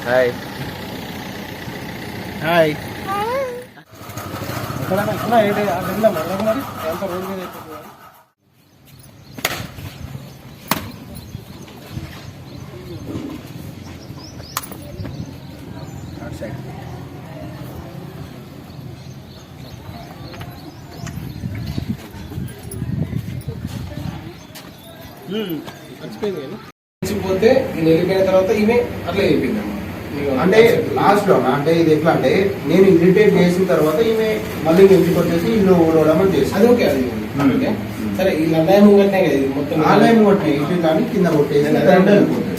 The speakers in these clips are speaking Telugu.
Hi hi. మరి ఎంత రోడ్డు మీద మర్చిపోయింది కానీ పోతే నేను వెళ్ళిపోయిన తర్వాత ఈమె అట్లా వెళ్ళిపోయిందమ్మా. అంటే లాస్ట్ లో అంటే ఇది ఎట్లా అంటే నేను ఇరిటేట్ చేసిన తర్వాత ఈమె మళ్ళీ ఇంటికి వచ్చేసి ఇల్లు ఊడవడం చేసి అది ఓకే. అది ఓకే సరే. ఈ నల్లాయం కట్టినాయి కదా, ఇది మొత్తం ఆలయం కొట్టినాయి ఇంటి కానీ కింద కొట్టేసి వెళ్ళిపోతుంది.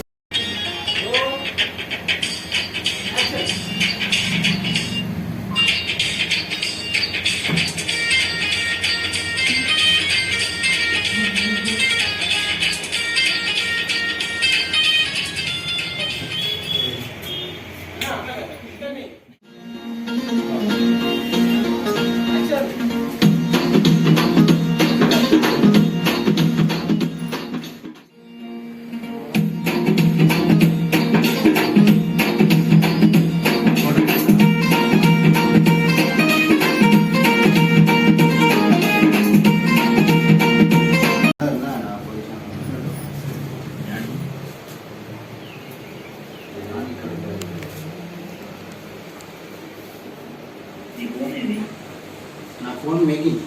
నా ఫోన్ మేకింగ్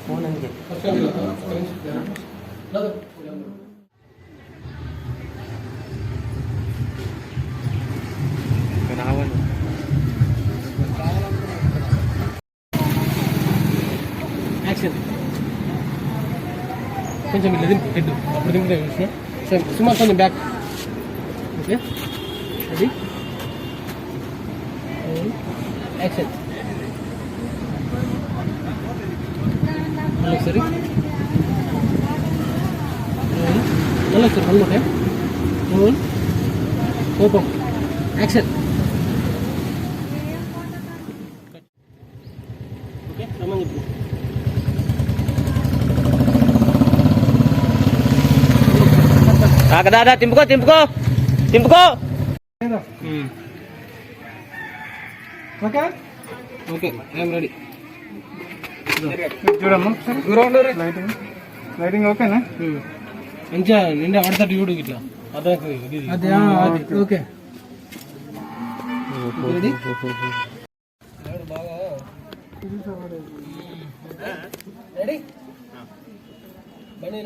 ఫోన్ అని చెప్పి యాక్షన్ కొంచెం ఇట్లా దింపు హెడ్ అప్పుడు దింపుతాయి విషయం. సరే సుమారు కొంచెం బ్యాక్. ఓకే అది యాక్షన్. మళ్ళీ ఒకసారి వన్ మోర్ టైం. కోపం యాక్షన్. ఓకే రమ్మని చెప్పు. దాదా తింపుకో తింపుకో తింపుకో. Okay okay I'm ready. చూడమ్మా లైటింగ్ ఓకేనా? మంచిగా నిండా పడతాడు చూడు ఇట్లా అర్థమవుతుంది. Okay ready. బాగా రెడీ. బండి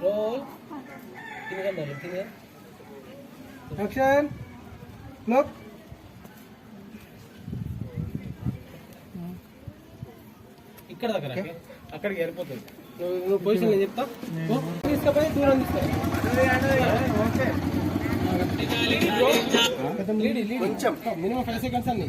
రోల్ తినగండి. యాక్షన్ లోక్. ఇక్కడ దగ్గర అక్కడికి వెళ్ళిపోతుంది. నువ్వు పొజిషన్ నేను చెప్తా. తీసుకపోయి దూరం తీసుకో. కొంచెం మినిమం 5 seconds అన్ని.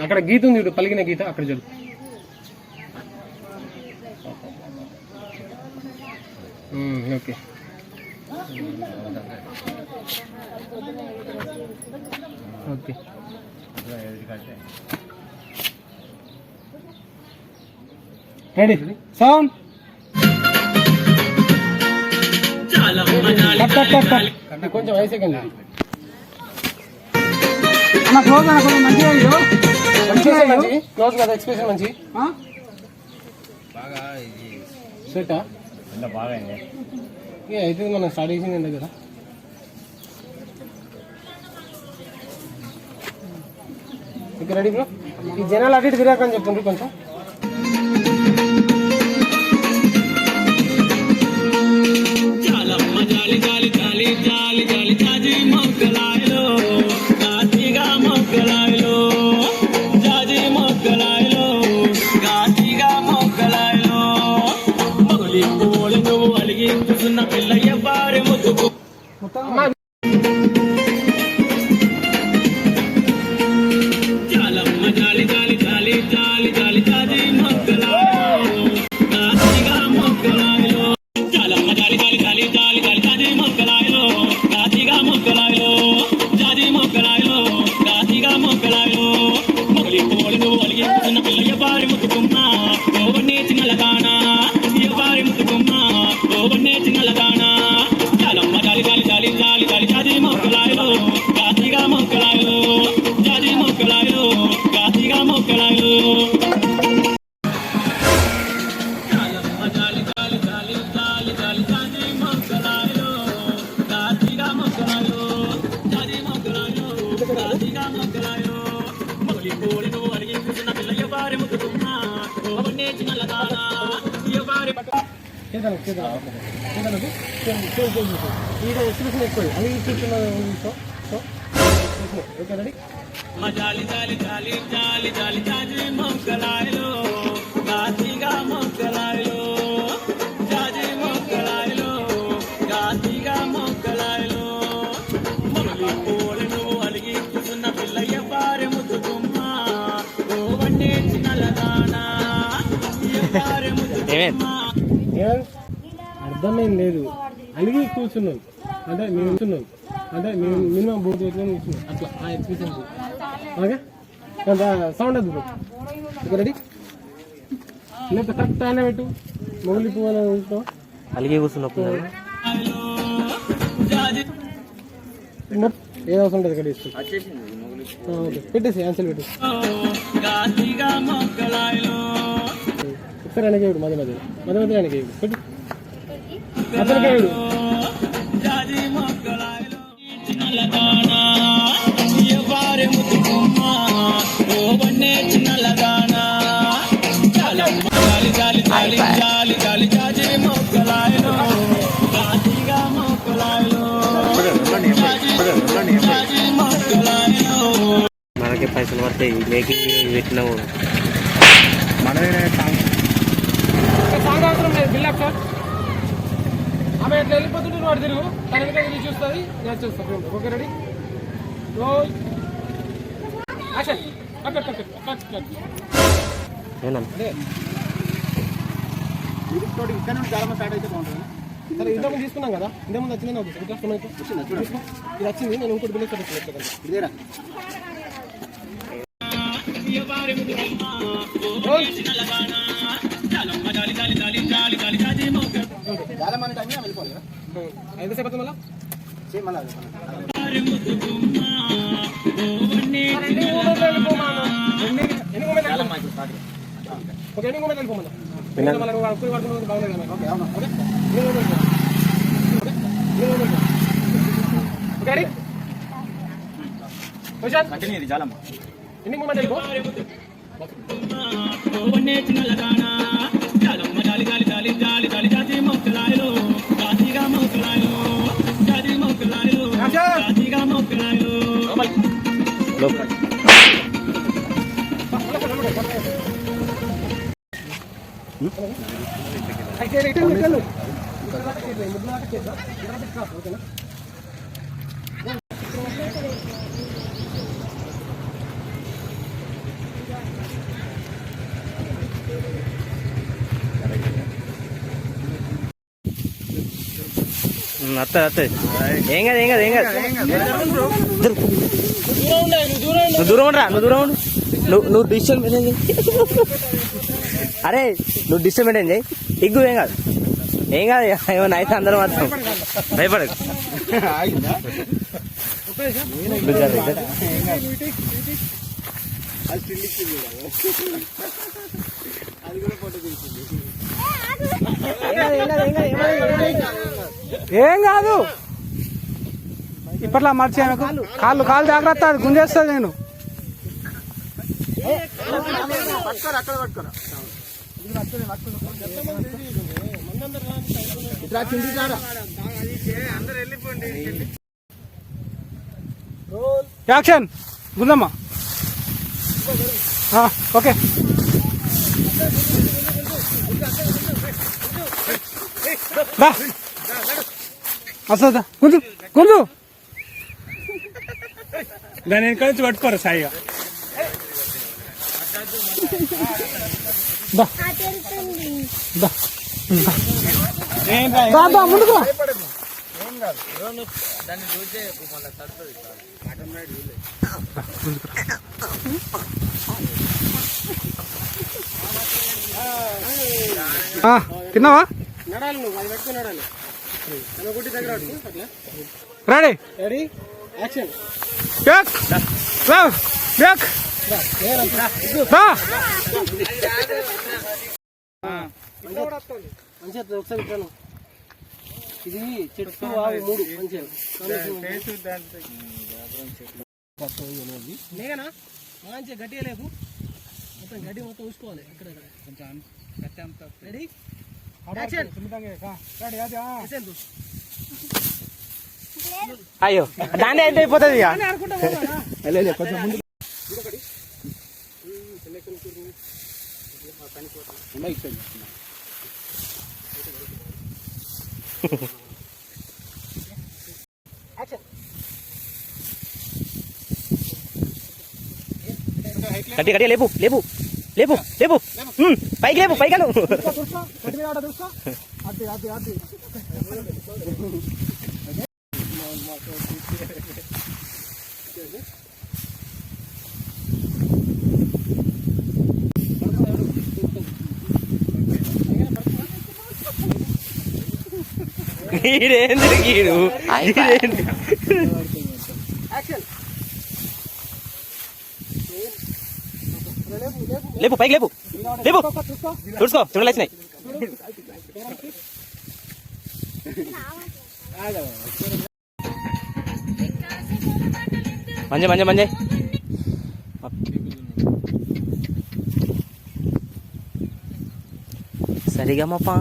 అక్కడ గీత ఉంది, పలిగిన గీత అక్కడ చూడు. Okay okay ready. సౌండ్ కొంచెం 5 seconds. క్లోజ్ కదా, ఎక్స్ప్రెషన్ మంచి సెట్ బాగా అయితే మనం స్టార్ట్ చేసింది కదా. Okay ready bro. ఈ జనాలు అటు ఇటు తిరగకని చెప్పండి కొంచెం. మొత్తం ఈడ ఎక్స్ప్రెషన్ ఎక్కువ అది కూర్చున్న ఓకే రెడీ జాలి జాలి జాలి జాలి జాలి జాజి మొక్కలాయలో గాతిగా మొక్కలాయలో జాజి మొక్కలాయలో గాతిగా మొక్కలాయలో మొదలు పూలను అలిగి కూర్చున్న పిల్లయ్య పారె ముద్దుకుమ్మ ఓ వండే చిన్నలదానా పారె ముద్దుకుమ్మ అర్థమేం లేదు అలిగి కూర్చున్నాం అంటే మేము కూర్చున్నాం అంటే మేము మినిమం బోర్డు కూర్చున్నాం అట్లా ఆ ఎక్స్ప్రెషన్ ఓకే సౌండ్ అది ఓకే రెడీ లేకపోతే కరెక్ట్ ఆయన పెట్టు మొగలి పువ్వు అని చూస్తాం అలిగే కూర్చున్నప్పుడు ఏది అవసరం ఉంటుంది ఇక్కడ ఇస్తాం ఓకే పెట్టేసి ఆన్సర్ పెట్టేసి ఒకసారి వెనక వేయడు మధ్య మధ్య వెనక వేయడు పెట్టు అతనికి వేయడు పారె ముద్దుకుమ్మ ఓ వండే చిన్నలదానా జాలి జాలి జాలి జాలి జాలి జాజి మొక్కలాయలో గాతిగా మొక్కలాయలో జాజి మొక్కలాయలో మనకి పైసలు పడతాయి మేకింగ్ పెట్టినా కూడా సాంగ్ అవసరం లేదు బిల్డప్ సార్ ఆమె ఎట్లా వెళ్ళిపోతుంటే వాడు తిరుగు తన వెనక తిరిగి చూస్తుంది నేను చూస్తాను okay ready roll action cut cut cut cut cut ఏనన్నా ఇక్కడ నుండి చాలా స్టార్ట్ అయితే బాగుంటుంది. సరే ఇంతకుముందు తీసుకున్నాం కదా ఇంతకుముందు వచ్చింది నాకు ఇంకా ఇది వచ్చింది నేను ఇంకోటి బిల్లు పెట్టాను ఇదేనా పారె ముద్దుకుమ్మ ఓ వండే చిన్నలదానా జాలి జాలి జాలి జాలి జాలి జాజి మొక్క చాలా మంది టైం వెళ్ళిపోవాలి కదా ఎంతసేపు అవుతుంది మళ్ళీ సేమ్ మళ్ళీ పారె ముద్దుకుమ్మ ఓ వండే ఓకే ఎన్ని మూమెంట్ వెళ్ళిపోమన్నా మళ్ళీ కుడి పడుతుంది బాగుంది కదా ఓకే అవునా ఓకే రెడీ కంటిన్యూ చాలమ్మా ఎన్ని మూమెంట్ వెళ్ళిపో వండే చిన్నలదానా జాలమ్మ జాలి జాలి జాలి జాలి జాలి జాజి మొక్కలాయలో గాతిగా మొక్కలాయలో జాజి మొక్కలాయలో గాతిగా మొక్కలాయలో అత్తది ఏం కాదు ఏం కాదు ఏం కాదు నువ్వు దూరం ఉండరా నువ్వు దూరం ఉండు నువ్వు డిస్టెన్స్ మెయింటైన్ చేయి అరే నువ్వు డిస్టెన్స్ మెయింటైన్ చేయి ఇగ్గు ఏం కాదు ఏమన్నా అయితే అందరూ మాత్రం భయపడకు ఏం కాదు ఇప్పట్లో మర్చిపోయాను కాళ్ళు కాళ్ళు జాగ్రత్త అది గుంజేస్తుంది నేను యాక్షన్ గుందమ్మా ఓకే వస్తుందా గుంజు గుంజు దాని వెనక నుంచి పట్టుకోరు సాయిగా ముందుకు తిన్నావా నడాలి నువ్వు అది పెట్టుకుని నడాలి రెడీ రెడీ యాక్షన్ మంచిగా ఒకసారి ఇట్లా ఇది చెట్టు ఆవు మూడు మంచిగా లేకనా మంచిగా గట్టిగా లేకు మొత్తం గడ్డి మొత్తం చూసుకోవాలి ఎక్కడెక్కడ కొంచెం రెడీ అయ్యో దాన్ని అయితే అయిపోతుంది ఇక కొంచెం ముందు గట్టి గట్టి లేపు లేపు లేపు లేపు పైకి లేపు పైకి ఈడేంద్ర గీడు లేపు పైకి లేపు లేపు చూసుకో చూడలు వచ్చినాయి మంజయ్ మంజయ్ మంజయ్ సరిగమపా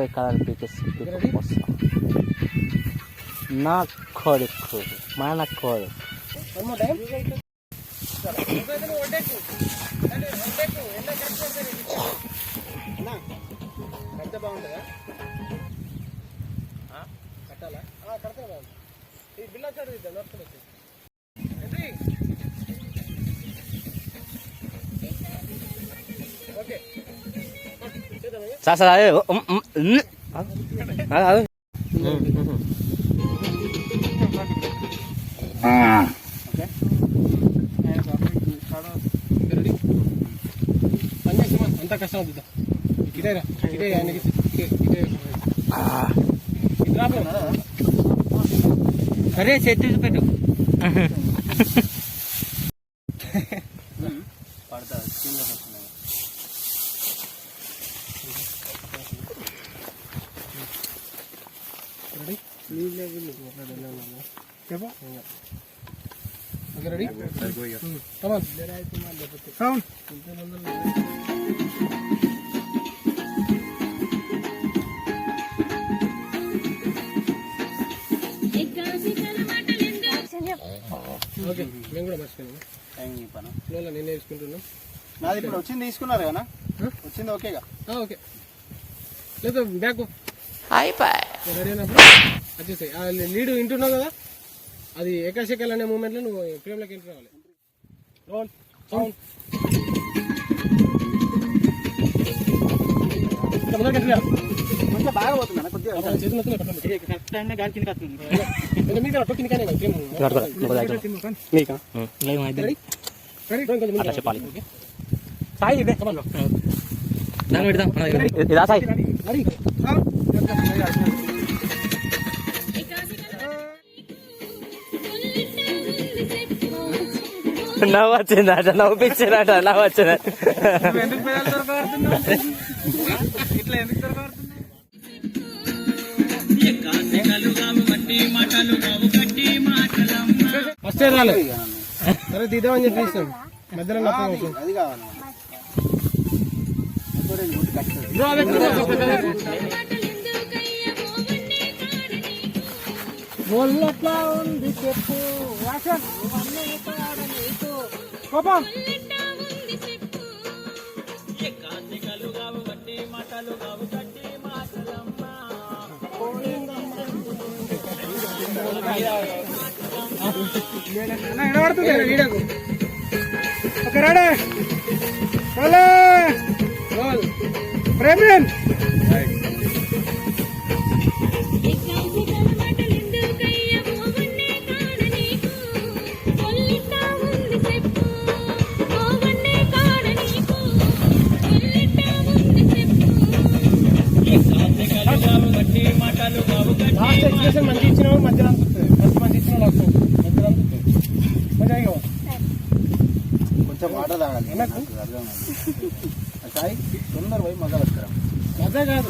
కలర్ పీకేసి నా కొడుకు మన కొడుకు బాగుంటుందా కట్టాలా కడితే బాగుంది ఈ బిల్లా చదివిద్దాం నడుచుకోవచ్చు ఓకే సార్ సార్ అదే అంతా కష్టం అవుతుందా ఇదే సరే చెట్టు పెట్టు పడతా స్కీమ్లో వస్తున్నాయి రెడీ చెప్పు okay ready come on sound okay మేము కూడా మర్చిపోయాము టైం చెప్పాను నేను నేర్చుకుంటున్నాం నాది ఇప్పుడు వచ్చింది తీసుకున్నారు కదా వచ్చింది ఓకేగా ఓకే లేదు బ్యాక్ అయిపోయి రెడీ అయినప్పుడు వచ్చేసాయి ఆ లీడ్ వింటున్నావు కదా అది ఏకాశేఖల్ అనే మూమెంట్లో నువ్వు ఫ్రేమ్లోకి ఎంటర్ రావాలి రోల్ సౌండ్ కొంచెం బాగా పోతుంది కొద్దిగా అట్లా చెప్పాలి సాయి ఇదే దాన్ని పెడదాం ఇదా సాయి నవ్వు వచ్చిందట నవ్వుపించారట నవ్వు వచ్చిందట ఫస్ట్ రాలేదు సరే తీద్దామని చెప్పి ఇస్తాం మధ్యలో అది కావాలి ఒళ్ళట్లా ఉంది చెప్పు కోపం ఎడబడుతుంది వీడకు okay ready roll frame last expression మంచి ఇచ్చినావు మధ్యలో అనిపిస్తుంది ఫస్ట్ మంచి ఇచ్చిన లాస్ట్ మధ్యలో అనిపిస్తుంది మజా కొంచెం వాటర్ తాగాలి అర్థం సాయి తొందర పోయి మజా వస్తారా మజా కాదు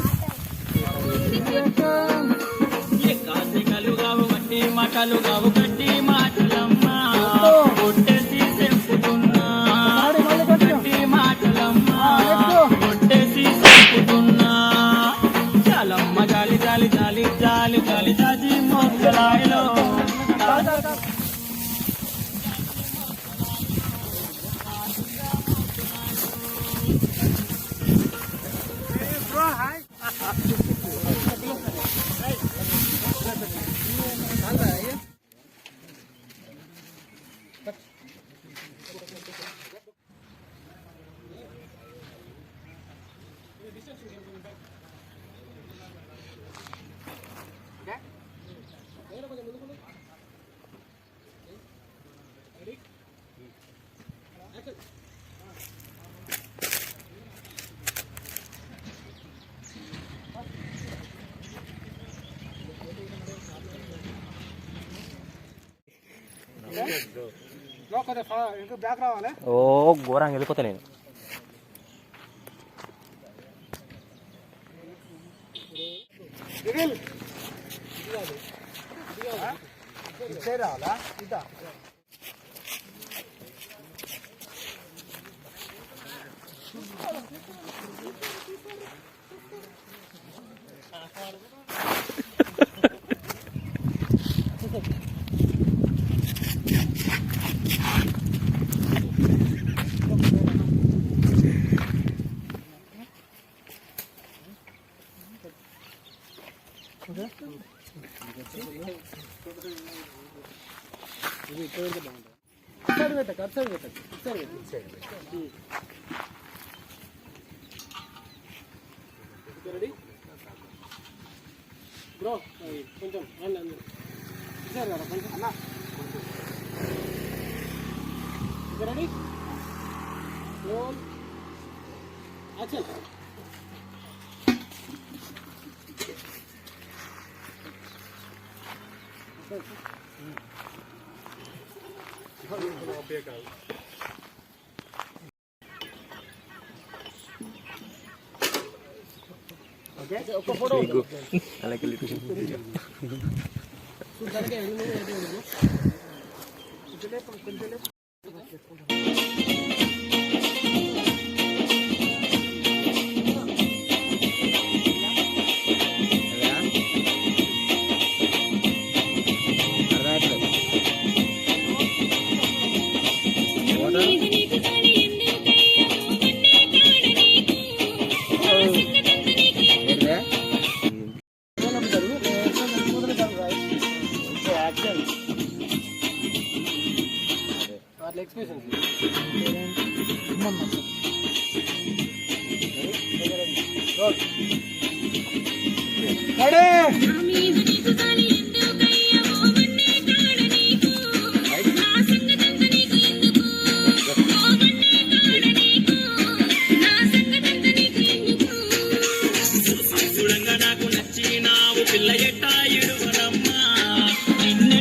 మాటలు కావు గట్టి మాటలమ్మా కొట్టేసి చెప్పుకున్నా ఇంకా బ్యాక్ రావాలి. ఓ ఘోరంగా వెళ్ళిపోతా నేను. ఇచ్చే రావాలా ఇదా సైడ్ పెట్టక అటు సైడ్ పెట్టక ఇటు సైడ్ పెట్టు. రెడీ బ్రో కొంచెం రండి అందరూ ఇచ్చారు కదా కొంచెం అన్న రెడీ రోల్ యాక్షన్. ఒక ఫోటో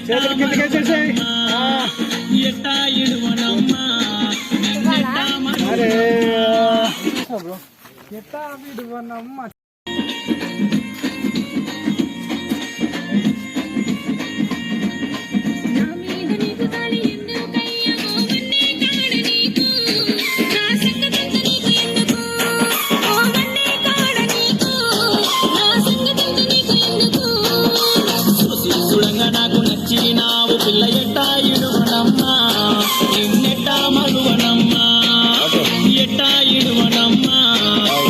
చేతులు కిందకేసేసాయి. అరే బ్రో ఎట్టా విడువనమ్మ. నాకు నచ్చినావు పిల్ల ఎట్టా ఇడువనమ్మా నిన్నెట్టా మరువనమ్మా ఎట్టా ఇడువనమ్మా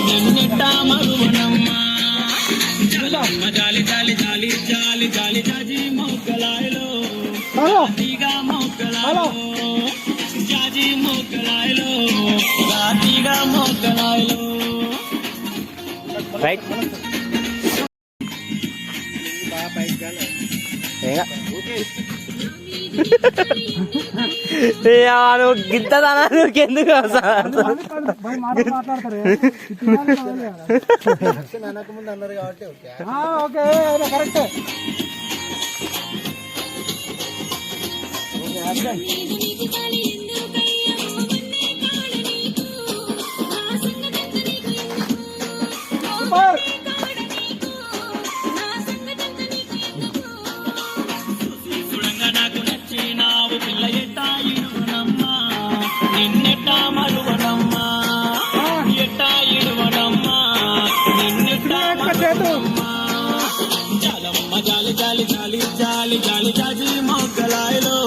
నిన్నెట్టా మరువనమ్మా జాలమ్మ జాలి జాలి జాలి జాలి జాలి జాజి మొగ్గలాయలో రాతిగా మొగ్గలాయలో జాజి మొగ్గలాయలో రాతిగా మొగ్గలాయలో. రైట్ గింత ఎందుకు మాట్లాడతారు ముందు అన్నారు కాబట్టి ఓకే కరెక్ట్. నాకు నచ్చినావు పిల్ల ఎట్టా ఇడువనమ్మా నిన్నెట్టా మరువనమ్మా ఎట్టా ఇడువనమ్మా నిన్నెట్టా మరువనమ్మా. జాలమ్మ జాలి జాలి జాలి జాలి జాలి జాజి మొగ్గలాయలో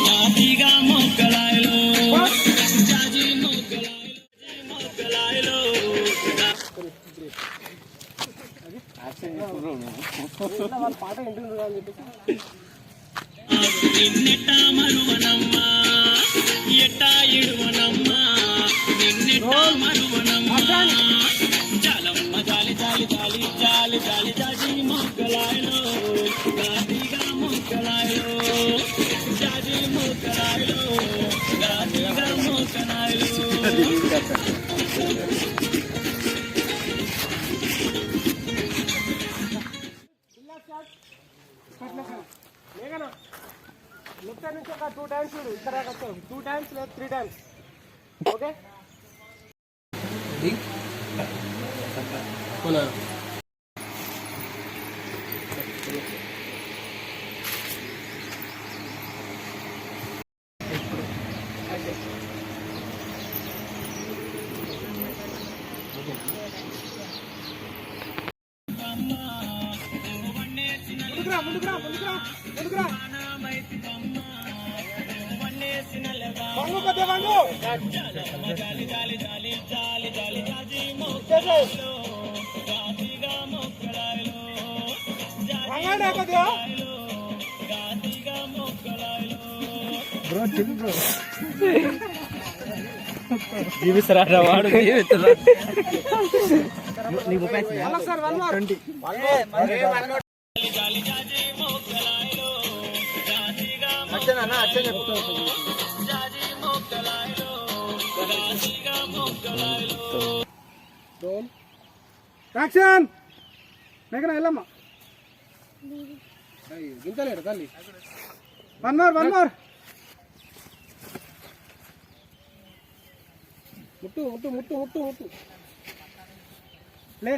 జాతిగా మొగ్గలాయలో జాజి మొగ్గలాయలో మొగ్గలాయలో. వాళ్ళ పాట వింటున్నారు అని చెప్పేసి నిన్నెట్టా మరువనమ్మా ఎట్టా ఇడువనమ్మా నిన్నెట్టా మరువనమ్మా జాలమ్మ జాలి జాలి జాలి జాలి జాలి జాజి మొక్కలాయలో గాదిగా మొక్కలాయలో జాజి మొక్కలాయలో గాదిగా మొక్కలాయలో లేకనా లెఫ్ట్ నుంచి ఒక 2 times చూడు ఇక్కడ 2 times లేదా 3 times ఓకే కొనా ముందుకురా వంగు కొద్దిగా వంగు వంగాడా కొద్దిగా బ్రో చిల్ బ్రో జీవిస్తారా వాడు నీకు సార్ 20 యాక్షన్ మేఘనా వెళ్ళమ్మా గింతలేడు తల్లి 1 more ముట్టు లే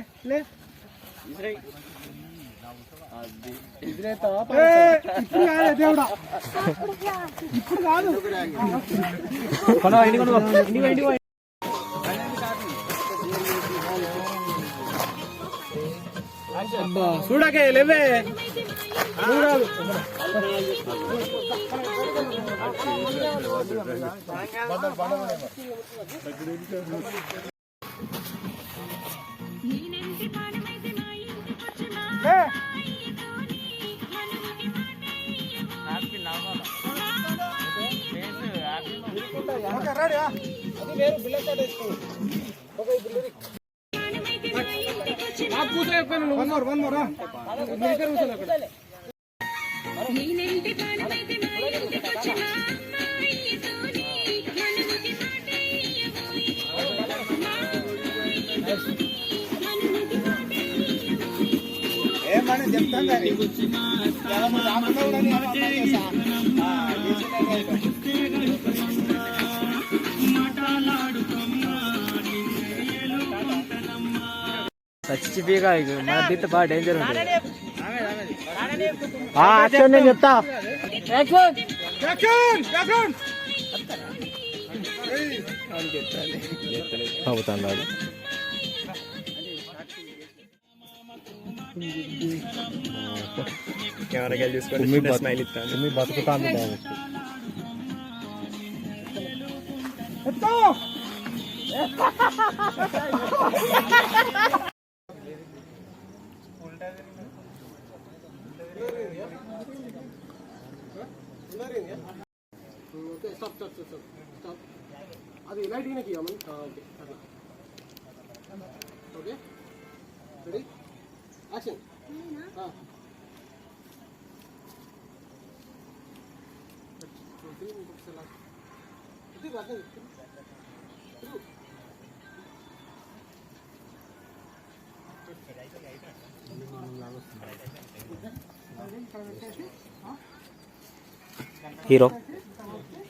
ఇప్పుడు కాదే దేవుడా ఇప్పుడు కాదు అబ్బా చూడకే లేవే చూడాలి రెడీ అది వేరు బిల్ల స్టార్ట్ వేసుకోండి ఓకే బిల్ల आप पूछ रहे हो वन मोर मिलकर उसे लग ఏమని చెప్తాం కానీ చచ్చిపోయిగా మన దీంతో బాగా డేంజర్ ఉంటుంది యాక్షన్ నేను చెప్తా అవుతున్నాడు కెమెరాకి చూసుకోండి స్మైల్ ఇస్తాను మీ బతుకుతాను అది lighting okay okay ready action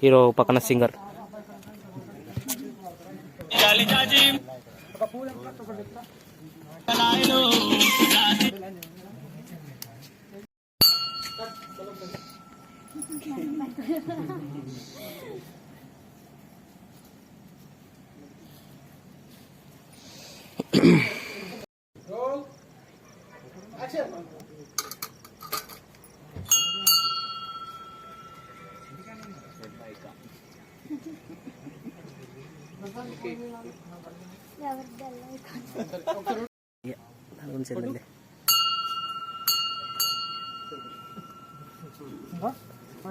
hero పక్కన సింగర్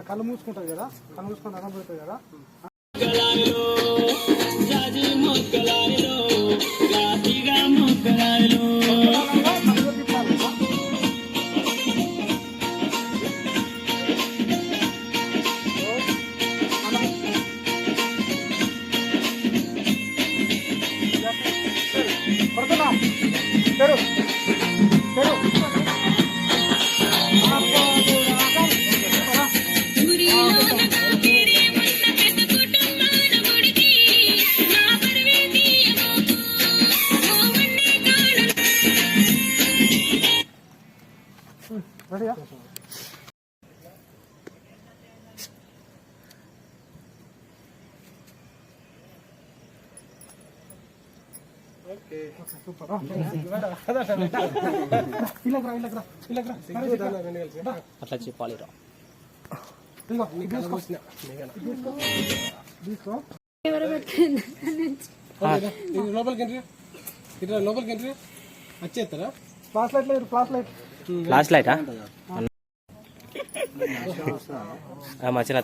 కళ్ళు మూసుకుంటుంది కదా, కళ్ళు మూసుకొని అన్నం పెడుతుంది కదా. మొక్కలాయలో జాజి మొక్కలాయలో జాతిగా మొక్కలాయలో రెడీయా? సూపర్. అట్లా చెప్పాలి రా. లోపలికి ఎంట్రీ, ఇట్లా లోపలికి ఎంట్రీ వచ్చేస్తారా? ఫ్లాష్ లైట్ లేదు, ఫ్లాష్ లైట్. ఫ్లాష్ లైటా మంచిగా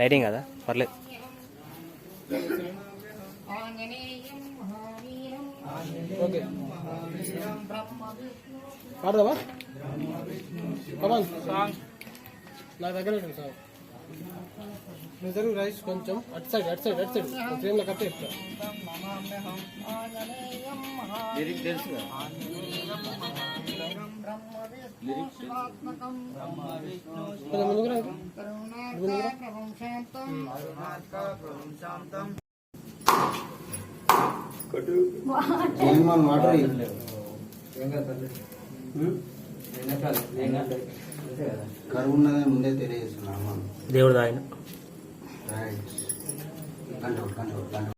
లైటింగ్ కదా, పర్లేదు. ఓకే పాడదామా? కమాన్ నా దగ్గర సార్. నువ్వు జరుగు రైస్ కొంచెం అటు సైడ్ అటు సైడ్ అటు సైడ్ ఫ్రేమ్లో కట్టే చెప్తా. కొంచెం ముందుకు రా. వాటర్ కరువు ఉన్నదని ముందే తెలియజేస్తున్నాను. దేవుడు ఆయన రైట్. Control control control.